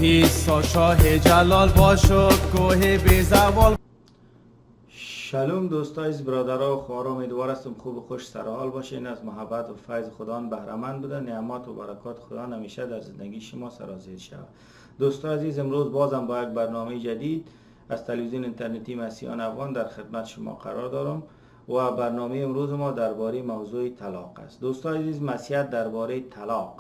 عیسی شاه جلال باشد کوه بی زوال. شلوم دوستای برادرها و خوارا، امیدوار هستم خوب و خوش سرحال باشین. از محبت و فیض خدا بهره‌مند بوده. نعمت و برکات خدا همیشه در زندگی شما سرازیر شود. دوستای عزیز، امروز بازم با یک برنامه جدید از تلویزیون اینترنتی مسیحیان افغان در خدمت شما قرار دارم و برنامه امروز ما درباره موضوع طلاق است. دوستای عزیز، مسیحیت درباره طلاق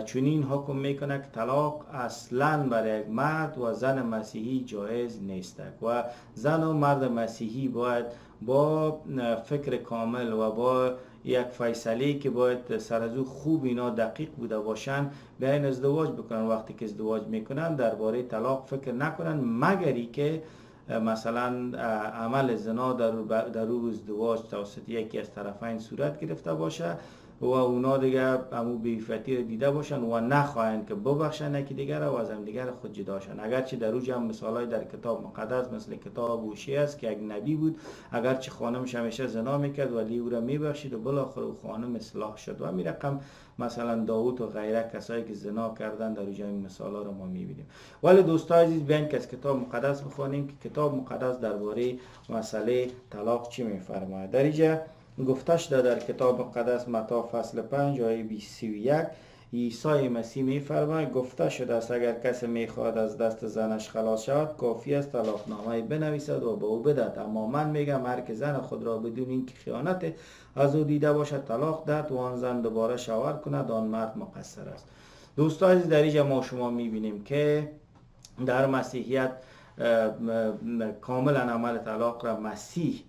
چنین حکم میکنه که طلاق اصلا برای یک مرد و زن مسیحی جایز نیست و زن و مرد مسیحی باید با فکر کامل و با یک فیصله که باید سر از او خوب اینا دقیق بوده باشن بیاین ازدواج بکنن. وقتی که ازدواج میکنن درباره طلاق فکر نکنن، مگری که مثلا عمل زنا در روز ازدواج توسط یکی از طرفین صورت گرفته باشه و اونا دیگه امو بیفتی رو دیده باشن و نخواهند که ببخشن یکی دیگر و از هم دیگر خود جدا شن. اگرچه در اوج هم مثالای در کتاب مقدس مثل کتاب هوشع است که یک نبی بود، اگرچه خانمش همیشه زنا میکرد ولی او را میبخشید و بالاخره او خانم اصلاح شد. و همین رقم مثلا داوود و غیره کسایی که زنا کردن در اوج این مثالا رو ما میبینیم. ولی دوستای عزیز، بیاین که از کتاب مقدس بخونیم که کتاب مقدس درباره مسئله طلاق چی میفرماید. در اینجا گفته شده در کتاب مقدس متی فصل 5 آیه 21 عیسی مسیح میفرماید گفته شده است اگر کسی میخواهد از دست زنش خلاص شود کافی است طلاقنامه بنویسد و به او بدهد. اما من میگم هر که زن خود را بدون اینکه خیانت از او دیده باشد طلاق دهد و آن زن دوباره شوهر کند آن مرد مقصر است. دوستان عزیز، در اینجا ما شما میبینیم که در مسیحیت کاملا عمل طلاق را مسیح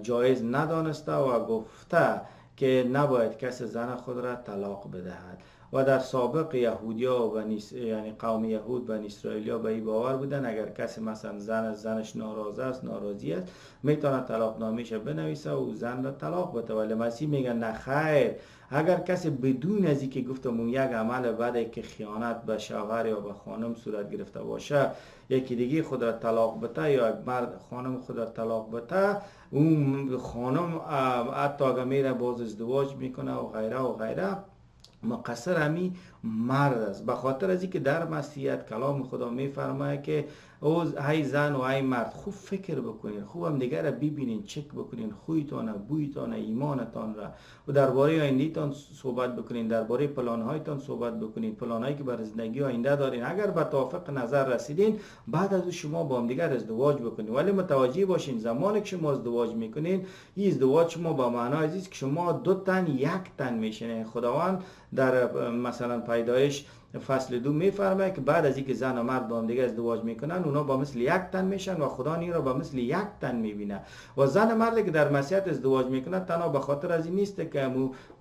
جایز ندانسته و گفته که نباید کسی زن خود را طلاق بدهد. و در سابق یهودیا و یعنی قوم یهود بنی اسرائیلیا به این باور بودن اگر کسی مثلا زنش ناراضی است میتونه طلاق نامه‌اش بنویسه و زن را طلاق بده. ولی مسیح میگه نه خیر، اگر کسی بدون از اینکه گفتم اون یک عمل بده که خیانت به شوهر یا به خانم صورت گرفته باشه یکی دیگه خود را طلاق بده یا یک مرد خانم خود را طلاق بده، اون خانم حتی اگر میره باز ازدواج میکنه و غیره مقصر همی مرد است. به خاطر از اینکه در مسیحیت کلام خدا میفرماید که ای زن و ای مرد خوب فکر بکنین، خوب هم دیگر را ببینین، چک بکنین خویتان، بویتان، ایمانتان را و درباره آیندهتان صحبت بکنین، درباره پلانهایتان صحبت بکنین، پلانهایی که بر زندگی آینده دارین. اگر به توافق نظر رسیدین بعد از شما با هم دیگر ازدواج بکنین. ولی متوجه باشین زمانی که شما ازدواج میکنین این ازدواج شما با معنای است که شما دو تن یک تن میشین. خداوند در مثلا پیدایش فصل 2 میفرماید که بعد از اینکه زن و مرد با هم دیگه ازدواج میکنن اونا با مثل یک تن میشن و خدا این را با مثل یک تن میبینه. و زن و مردی که در مسیحیت ازدواج میکنن تنها به خاطر از این نیست که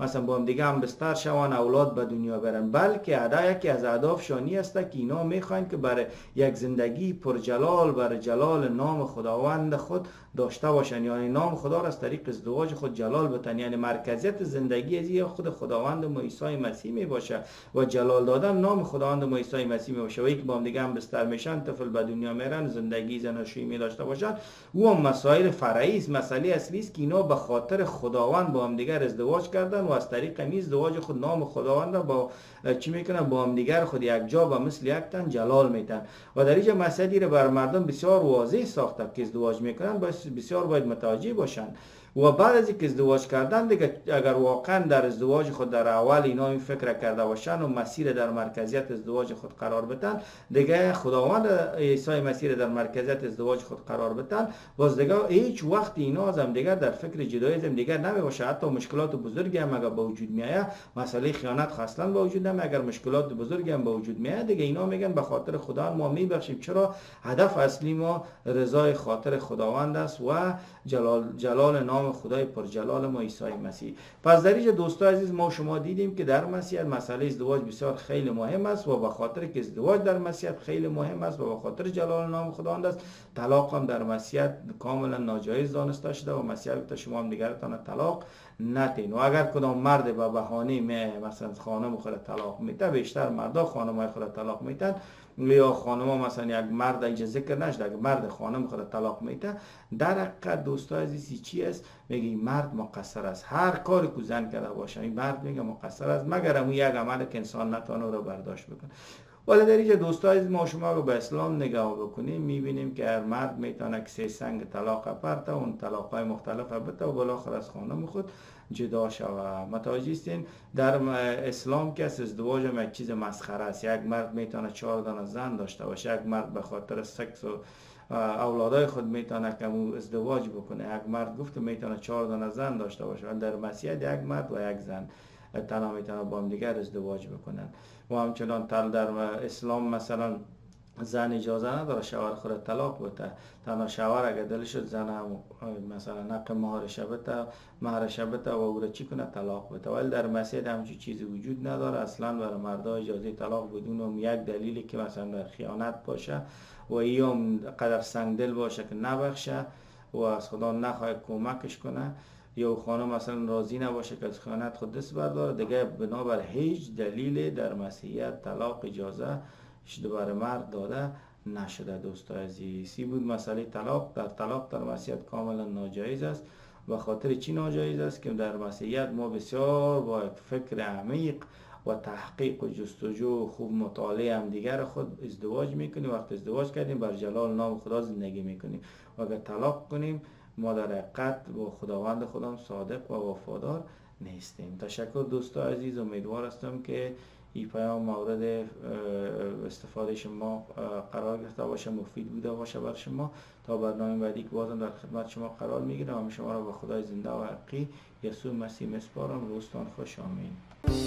مثلا با هم دیگه هم بستر شون اولاد به دنیا برن، بلکه یکی از اهدافشانی است که اینا میخواین که برای یک زندگی پرجلال برای جلال نام خداوند خود داشته باشن، یعنی نام خدا را از طریق ازدواج خود جلال بتن. یعنی مرکزیت زندگی از خود خداوند ما عیسی مسیح می باشه و جلال دادن نام خداوند ما عیسی مسیح می باشه. و یک با هم دیگه هم بستر میشن، طفل به دنیا میرن، زندگی زناشویی می داشته باشن. او هم مسائل فرعی است، مسئله اصلی است که اینا به خاطر خداوند با هم دیگر ازدواج کردن و از طریق این ازدواج خود نام خداوند را با چی میکنن با هم دیگر خود یک جا و مثل یک تن جلال میتن. و در اینجا مسئله را بر مردم بسیار واضح ساخته که ازدواج میکنن بسیار باید متوجه باشن. و بعد از اینکه ازدواج کردن دیگه اگر واقعا در ازدواج خود در اول اینا این فکر کرده باشن و مسیر در مرکزیت ازدواج خود قرار بدن، دیگه خداوند عیسی مسیر در مرکزیت ازدواج خود قرار بدن، باز دیگه هیچ وقت اینا از هم دیگه در فکر جدایی از هم دیگه نمیباشه. حتی مشکلات بزرگی هم اگر به وجود میاد، مسئله خیانت اصلا به وجود نمیاد، اگر مشکلات بزرگی هم به وجود میاد دیگه اینا میگن به خاطر خدا ما میبخشیم. چرا؟ هدف اصلی ما رضای خاطر خداوند است و جلال نام خدای پرجلال ما عیسی مسیح. پس در اینجا دوستان عزیز ما شما دیدیم که در مسیحیت مسئله ازدواج بسیار خیلی مهم است و به خاطر که ازدواج در مسیحیت خیلی مهم است و به خاطر جلال نام خداوند است، طلاق هم در مسیحیت کاملا ناجایز دانسته شده و مسیحیت شما هم دیگرتان طلاق ندین. و اگر کدام مرد به بهانه مثلا خانم خود طلاق میده، بیشتر مردا خانمای خود طلاق میدن یا خانم مثلا یک مرد اینجا ذکر نشده اگر مرد خانم خود طلاق میده، در حقیقت دوستان عزیزی چی است؟ میگه مرد مقصر است. هر کاری که زن کرده باشه این مرد میگه مقصر است، مگر اون یک عمل که انسان نتونه رو برداشت بکنه. ولی در اینجا دوستای ما شما رو به اسلام نگاه بکنیم میبینیم که هر مرد میتونه که 3 سنگ طلاق پرته اون طلاق های مختلف بده و بالاخره از خانم خود جدا شوه. متوجه استین در اسلام که ازدواج هم یک چیز مسخره است. یک مرد میتونه 4 دانه زن داشته باشه، یک مرد به خاطر سکس و اولادای خود میتونه که ازدواج بکنه، یک مرد گفت میتونه 4 دانه زن داشته باشه. در مسیحیت یک مرد و یک زن تنها میتونه با هم دیگر ازدواج بکنن. و همچنان در اسلام مثلا زن اجازه نداره شوهر خود طلاق بده. تنها شوهر اگه دلش شد زن هم مثلا نق مهرش بده و او را چی کنه طلاق بده. ولی در مسیحیت همچین چیزی وجود نداره. اصلا برای مردا اجازه طلاق بدون یک دلیلی که مثلا خیانت باشه و ایام قدر سنگدل باشه که نبخشه و از خدا نخواه کمکش کنه، یا خانم مثلا راضی نباشه که از خیانت خود دست برداره، دیگه بنابر هیچ دلیل در مسیحیت طلاق اجازه برای مرد داده نشده. دوستای عزیز، سی بود مسئله طلاق. در مسیحیت کاملا ناجایز است. و خاطر چی ناجایز است؟ که در مسیحیت ما بسیار با فکر عمیق و تحقیق و جستجو و خوب مطالعه هم دیگر خود ازدواج میکنیم. وقت ازدواج کردیم بر جلال نام خدا زندگی میکنیم و اگر طلاق کنیم ما در حقیقت با خداوند خودم صادق و وفادار نیستیم. تشکر دوستان عزیز، امیدوار هستم که این پیام مورد استفاده شما قرار گرفته باشه، مفید بوده باشه بر شما. تا برنامه بعدی که بازم در خدمت شما قرار میگیرم، شما را به خدای زنده و حقی یسوع مسیح میسپارم. روزتان خوش. آمین.